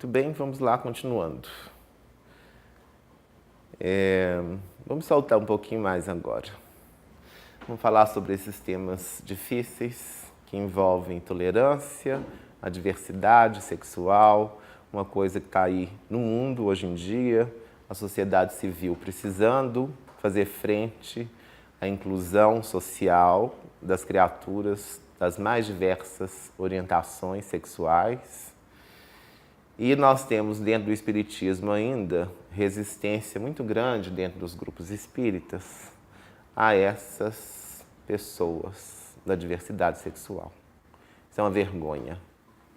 Muito bem, vamos lá, continuando. Vamos saltar um pouquinho mais agora. Vamos falar sobre esses temas difíceis que envolvem tolerância, a diversidade sexual, uma coisa que está aí no mundo hoje em dia, a sociedade civil precisando fazer frente à inclusão social das criaturas das mais diversas orientações sexuais. E nós temos dentro do espiritismo ainda resistência muito grande dentro dos grupos espíritas a essas pessoas da diversidade sexual. Isso é uma vergonha.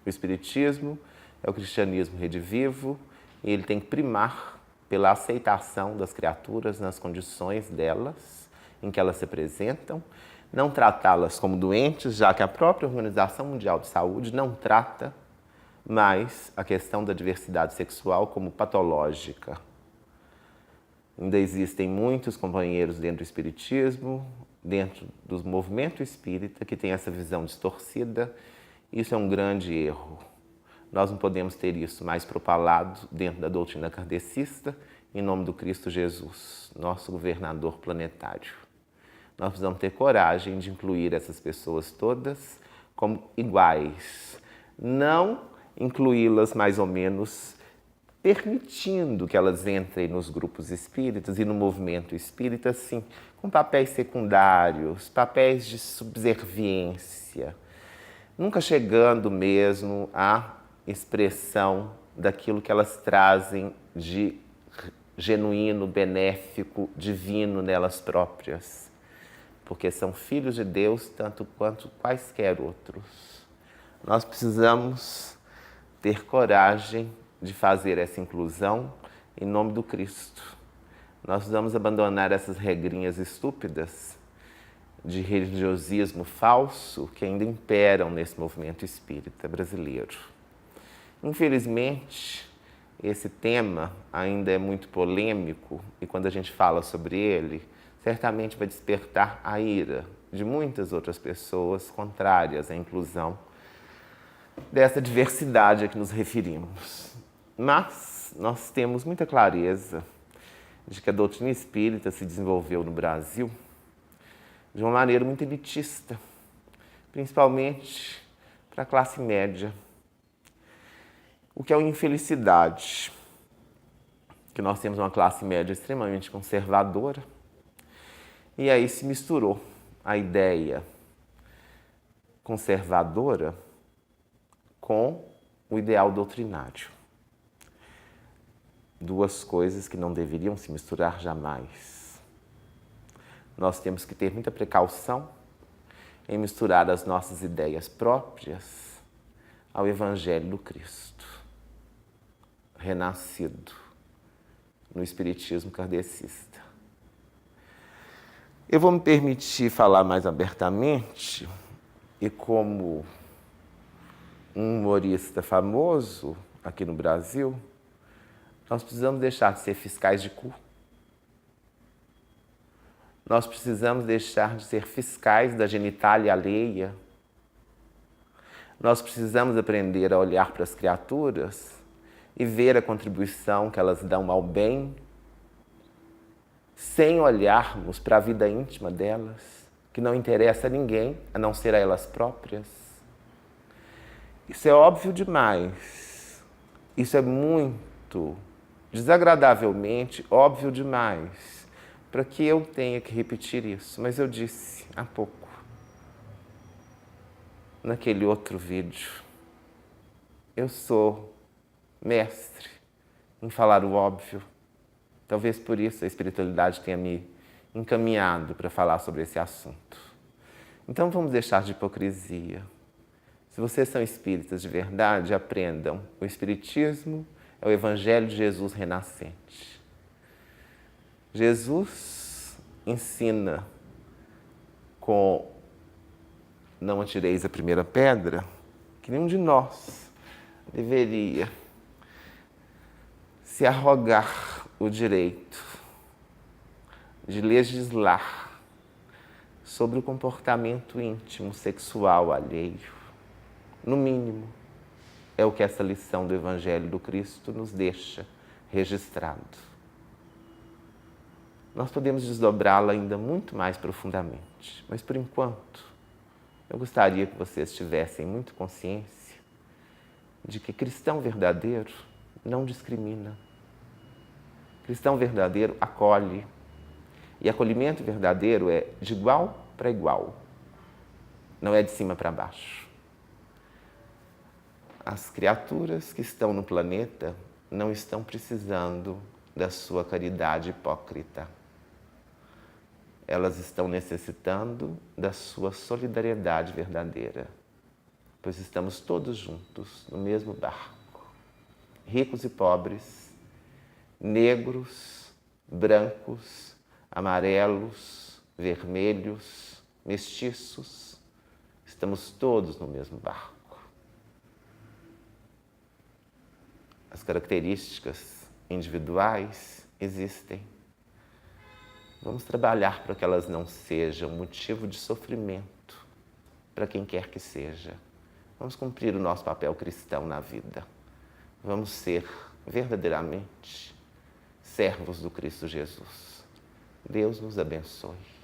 O espiritismo é o cristianismo redivivo e ele tem que primar pela aceitação das criaturas nas condições delas, em que elas se apresentam, não tratá-las como doentes, já que a própria Organização Mundial de Saúde não trata mais a questão da diversidade sexual como patológica. Ainda existem muitos companheiros dentro do espiritismo, dentro do movimento espírita, que tem essa visão distorcida. Isso é um grande erro. Nós não podemos ter isso mais propalado dentro da doutrina kardecista, em nome do Cristo Jesus, nosso governador planetário. Nós precisamos ter coragem de incluir essas pessoas todas como iguais, não incluí-las mais ou menos permitindo que elas entrem nos grupos espíritas e no movimento espírita, assim, com papéis secundários, papéis de subserviência, nunca chegando mesmo à expressão daquilo que elas trazem de genuíno, benéfico, divino nelas próprias, porque são filhos de Deus tanto quanto quaisquer outros. Nós precisamos ter coragem de fazer essa inclusão em nome do Cristo. Nós precisamos abandonar essas regrinhas estúpidas de religiosismo falso que ainda imperam nesse movimento espírita brasileiro. Infelizmente, esse tema ainda é muito polêmico e quando a gente fala sobre ele, certamente vai despertar a ira de muitas outras pessoas contrárias à inclusão dessa diversidade a que nos referimos. Mas nós temos muita clareza de que a doutrina espírita se desenvolveu no Brasil de uma maneira muito elitista, principalmente para a classe média, o que é uma infelicidade, que nós temos uma classe média extremamente conservadora e aí se misturou a ideia conservadora com o ideal doutrinário. Duas coisas que não deveriam se misturar jamais. Nós temos que ter muita precaução em misturar as nossas ideias próprias ao Evangelho do Cristo, renascido no Espiritismo kardecista. Eu vou me permitir falar mais abertamente e como um humorista famoso aqui no Brasil, nós precisamos deixar de ser fiscais de cu. Nós precisamos deixar de ser fiscais da genitália alheia. Nós precisamos aprender a olhar para as criaturas e ver a contribuição que elas dão ao bem, sem olharmos para a vida íntima delas, que não interessa a ninguém, a não ser a elas próprias. Isso é óbvio demais. Isso é muito, desagradavelmente óbvio demais para que eu tenha que repetir isso. Mas eu disse há pouco, naquele outro vídeo, eu sou mestre em falar o óbvio. Talvez por isso a espiritualidade tenha me encaminhado para falar sobre esse assunto. Então vamos deixar de hipocrisia. Se vocês são espíritas de verdade, aprendam. O espiritismo é o Evangelho de Jesus renascente. Jesus ensina com não atireis a primeira pedra, que nenhum de nós deveria se arrogar o direito de legislar sobre o comportamento íntimo sexual alheio, no mínimo. é o que essa lição do Evangelho do Cristo nos deixa registrado. Nós podemos desdobrá-la ainda muito mais profundamente, mas por enquanto, eu gostaria que vocês tivessem muito consciência de que cristão verdadeiro não discrimina. Cristão verdadeiro acolhe. E acolhimento verdadeiro é de igual para igual. Não é de cima para baixo. As criaturas que estão no planeta não estão precisando da sua caridade hipócrita. Elas estão necessitando da sua solidariedade verdadeira, pois estamos todos juntos no mesmo barco. Ricos e pobres, negros, brancos, amarelos, vermelhos, mestiços, estamos todos no mesmo barco. As características individuais existem. Vamos trabalhar para que elas não sejam motivo de sofrimento para quem quer que seja. Vamos cumprir o nosso papel cristão na vida. Vamos ser verdadeiramente servos do Cristo Jesus. Deus nos abençoe.